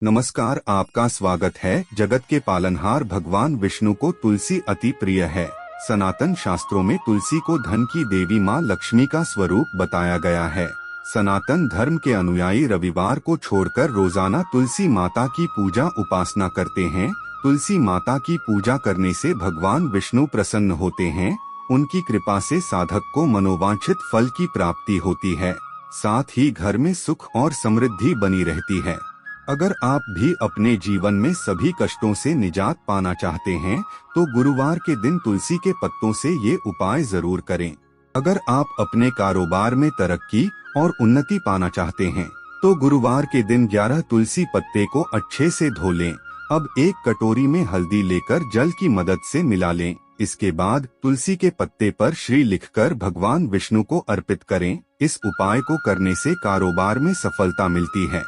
नमस्कार, आपका स्वागत है। जगत के पालनहार भगवान विष्णु को तुलसी अति प्रिय है। सनातन शास्त्रों में तुलसी को धन की देवी माँ लक्ष्मी का स्वरूप बताया गया है। सनातन धर्म के अनुयायी रविवार को छोड़कर रोजाना तुलसी माता की पूजा उपासना करते हैं। तुलसी माता की पूजा करने से भगवान विष्णु प्रसन्न होते हैं। उनकी कृपा से साधक को मनोवांछित फल की प्राप्ति होती है। साथ ही घर में सुख और समृद्धि बनी रहती है। अगर आप भी अपने जीवन में सभी कष्टों से निजात पाना चाहते हैं तो गुरुवार के दिन तुलसी के पत्तों से ये उपाय जरूर करें। अगर आप अपने कारोबार में तरक्की और उन्नति पाना चाहते हैं तो गुरुवार के दिन 11 तुलसी पत्ते को अच्छे से धो लें। अब एक कटोरी में हल्दी लेकर जल की मदद से मिला लें। इसके बाद तुलसी के पत्ते पर श्री लिखकर भगवान विष्णु को अर्पित करें। इस उपाय को करने से कारोबार में सफलता मिलती है।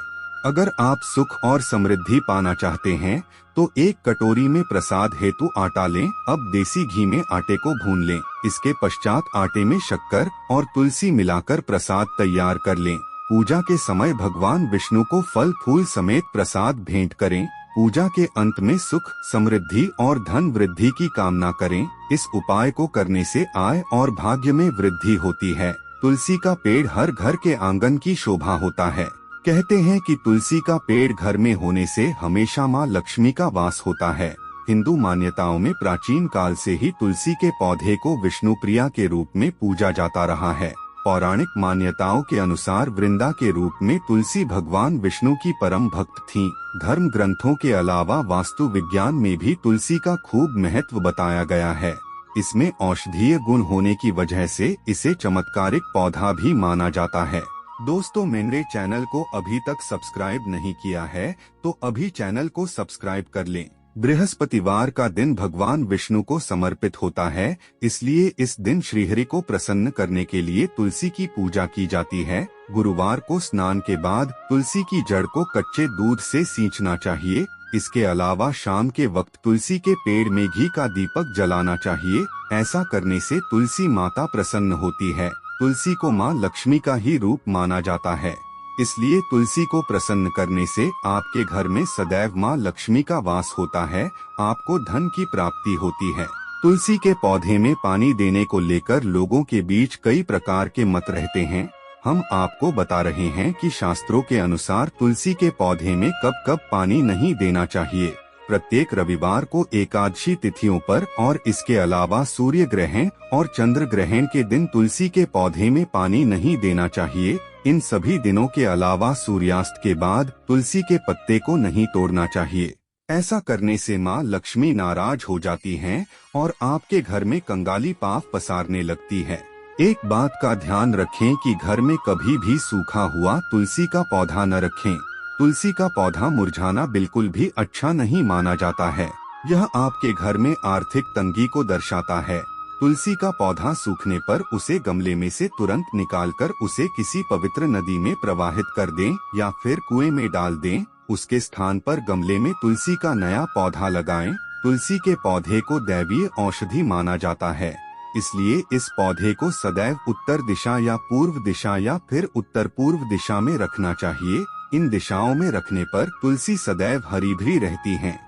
अगर आप सुख और समृद्धि पाना चाहते हैं तो एक कटोरी में प्रसाद हेतु आटा लें। अब देसी घी में आटे को भून लें। इसके पश्चात आटे में शक्कर और तुलसी मिलाकर प्रसाद तैयार कर लें। पूजा के समय भगवान विष्णु को फल फूल समेत प्रसाद भेंट करें। पूजा के अंत में सुख, समृद्धि और धन वृद्धि की कामना करें। इस उपाय को करने से आय और भाग्य में वृद्धि होती है। तुलसी का पेड़ हर घर के आंगन की शोभा होता है। कहते हैं कि तुलसी का पेड़ घर में होने से हमेशा माँ लक्ष्मी का वास होता है। हिंदू मान्यताओं में प्राचीन काल से ही तुलसी के पौधे को विष्णु प्रिया के रूप में पूजा जाता रहा है। पौराणिक मान्यताओं के अनुसार वृंदा के रूप में तुलसी भगवान विष्णु की परम भक्त थीं। धर्म ग्रंथों के अलावा वास्तु विज्ञान में भी तुलसी का खूब महत्व बताया गया है। इसमें औषधीय गुण होने की वजह से इसे चमत्कारिक पौधा भी माना जाता है। दोस्तों, मेरे चैनल को अभी तक सब्सक्राइब नहीं किया है तो अभी चैनल को सब्सक्राइब कर लें। बृहस्पतिवार का दिन भगवान विष्णु को समर्पित होता है, इसलिए इस दिन श्रीहरि को प्रसन्न करने के लिए तुलसी की पूजा की जाती है। गुरुवार को स्नान के बाद तुलसी की जड़ को कच्चे दूध से सींचना चाहिए। इसके अलावा शाम के वक्त तुलसी के पेड़ में घी का दीपक जलाना चाहिए। ऐसा करने से तुलसी माता प्रसन्न होती है। तुलसी को माँ लक्ष्मी का ही रूप माना जाता है, इसलिए तुलसी को प्रसन्न करने से आपके घर में सदैव माँ लक्ष्मी का वास होता है। आपको धन की प्राप्ति होती है। तुलसी के पौधे में पानी देने को लेकर लोगों के बीच कई प्रकार के मत रहते हैं। हम आपको बता रहे हैं कि शास्त्रों के अनुसार तुलसी के पौधे में कब कब पानी नहीं देना चाहिए। प्रत्येक रविवार को एकादशी तिथियों पर और इसके अलावा सूर्य ग्रहण और चंद्र ग्रहण के दिन तुलसी के पौधे में पानी नहीं देना चाहिए। इन सभी दिनों के अलावा सूर्यास्त के बाद तुलसी के पत्ते को नहीं तोड़ना चाहिए। ऐसा करने से माँ लक्ष्मी नाराज हो जाती हैं और आपके घर में कंगाली पाप पसारने लगती है। एक बात का ध्यान रखें कि घर में कभी भी सूखा हुआ तुलसी का पौधा न रखें। तुलसी का पौधा मुरझाना बिल्कुल भी अच्छा नहीं माना जाता है। यह आपके घर में आर्थिक तंगी को दर्शाता है। तुलसी का पौधा सूखने पर उसे गमले में से तुरंत निकालकर उसे किसी पवित्र नदी में प्रवाहित कर दें या फिर कुएं में डाल दें। उसके स्थान पर गमले में तुलसी का नया पौधा लगाएं। तुलसी के पौधे को दैवीय औषधि माना जाता है, इसलिए इस पौधे को सदैव उत्तर दिशा या पूर्व दिशा या फिर उत्तर पूर्व दिशा में रखना चाहिए। इन दिशाओं में रखने पर तुलसी सदैव हरी भरी रहती हैं।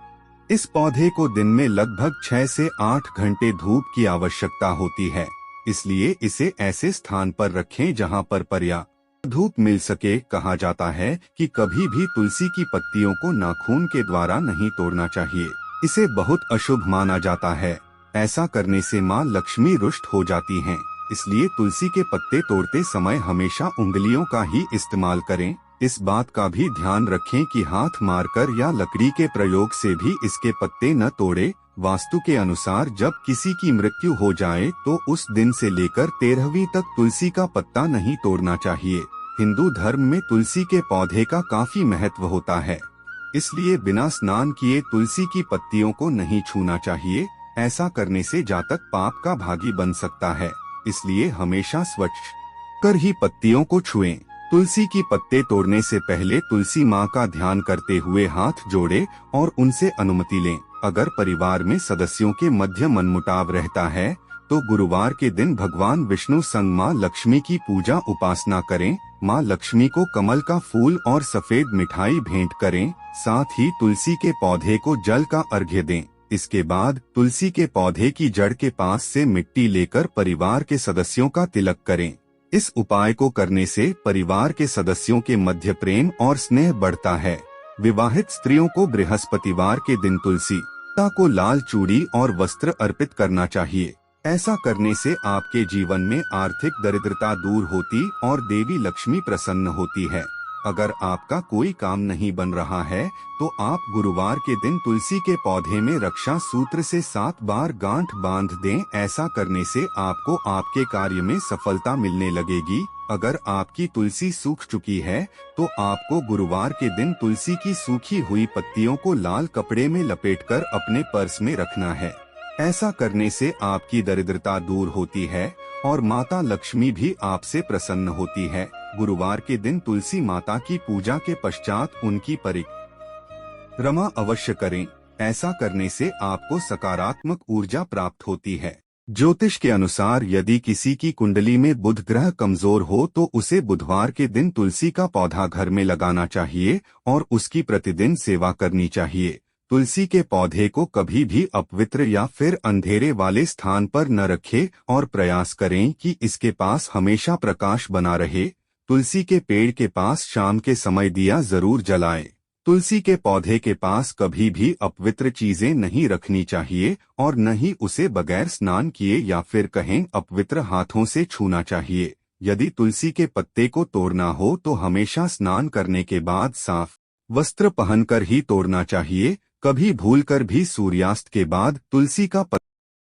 इस पौधे को दिन में लगभग 6 से 8 घंटे धूप की आवश्यकता होती है, इसलिए इसे ऐसे स्थान पर रखें जहां पर पर्याप्त धूप मिल सके। कहा जाता है कि कभी भी तुलसी की पत्तियों को नाखून के द्वारा नहीं तोड़ना चाहिए। इसे बहुत अशुभ माना जाता है। ऐसा करने से माँ लक्ष्मी रुष्ट हो जाती हैं। इसलिए तुलसी के पत्ते तोड़ते समय हमेशा उंगलियों का ही इस्तेमाल करें। इस बात का भी ध्यान रखें कि हाथ मारकर या लकड़ी के प्रयोग से भी इसके पत्ते न तोड़े। वास्तु के अनुसार जब किसी की मृत्यु हो जाए तो उस दिन से लेकर 13वीं तक तुलसी का पत्ता नहीं तोड़ना चाहिए। हिंदू धर्म में तुलसी के पौधे का काफी महत्व होता है, इसलिए बिना स्नान किए तुलसी की पत्तियों को नहीं छूना चाहिए। ऐसा करने से जातक पाप का भागी बन सकता है, इसलिए हमेशा स्वच्छ कर ही पत्तियों को छुएं। तुलसी की पत्ते तोड़ने से पहले तुलसी माँ का ध्यान करते हुए हाथ जोड़े और उनसे अनुमति लें। अगर परिवार में सदस्यों के मध्य मनमुटाव रहता है तो गुरुवार के दिन भगवान विष्णु संग माँ लक्ष्मी की पूजा उपासना करें। माँ लक्ष्मी को कमल का फूल और सफेद मिठाई भेंट करें। साथ ही तुलसी के पौधे को जल का अर्घ्य दें। इसके बाद तुलसी के पौधे की जड़ के पास से मिट्टी लेकर परिवार के सदस्यों का तिलक करें। इस उपाय को करने से परिवार के सदस्यों के मध्य प्रेम और स्नेह बढ़ता है। विवाहित स्त्रियों को बृहस्पतिवार के दिन तुलसी को लाल चूड़ी और वस्त्र अर्पित करना चाहिए। ऐसा करने से आपके जीवन में आर्थिक दरिद्रता दूर होती और देवी लक्ष्मी प्रसन्न होती है। अगर आपका कोई काम नहीं बन रहा है तो आप गुरुवार के दिन तुलसी के पौधे में रक्षा सूत्र से 7 बार गांठ बांध दें। ऐसा करने से आपको आपके कार्य में सफलता मिलने लगेगी। अगर आपकी तुलसी सूख चुकी है तो आपको गुरुवार के दिन तुलसी की सूखी हुई पत्तियों को लाल कपड़े में लपेटकर अपने पर्स में रखना है। ऐसा करने से आपकी दरिद्रता दूर होती है और माता लक्ष्मी भी आपसे प्रसन्न होती है। गुरुवार के दिन तुलसी माता की पूजा के पश्चात उनकी परिक्रमा अवश्य करें। ऐसा करने से आपको सकारात्मक ऊर्जा प्राप्त होती है। ज्योतिष के अनुसार यदि किसी की कुंडली में बुध ग्रह कमजोर हो तो उसे बुधवार के दिन तुलसी का पौधा घर में लगाना चाहिए और उसकी प्रतिदिन सेवा करनी चाहिए। तुलसी के पौधे को कभी भी अपवित्र या फिर अंधेरे वाले स्थान पर न रखें और प्रयास करें कि इसके पास हमेशा प्रकाश बना रहे। तुलसी के पेड़ के पास शाम के समय दिया जरूर जलाएं। तुलसी के पौधे के पास कभी भी अपवित्र चीजें नहीं रखनी चाहिए और न ही उसे बगैर स्नान किए या फिर कहें अपवित्र हाथों से छूना चाहिए। यदि तुलसी के पत्ते को तोड़ना हो तो हमेशा स्नान करने के बाद साफ वस्त्र पहनकर ही तोड़ना चाहिए। कभी भूलकर भी सूर्यास्त के बाद तुलसी का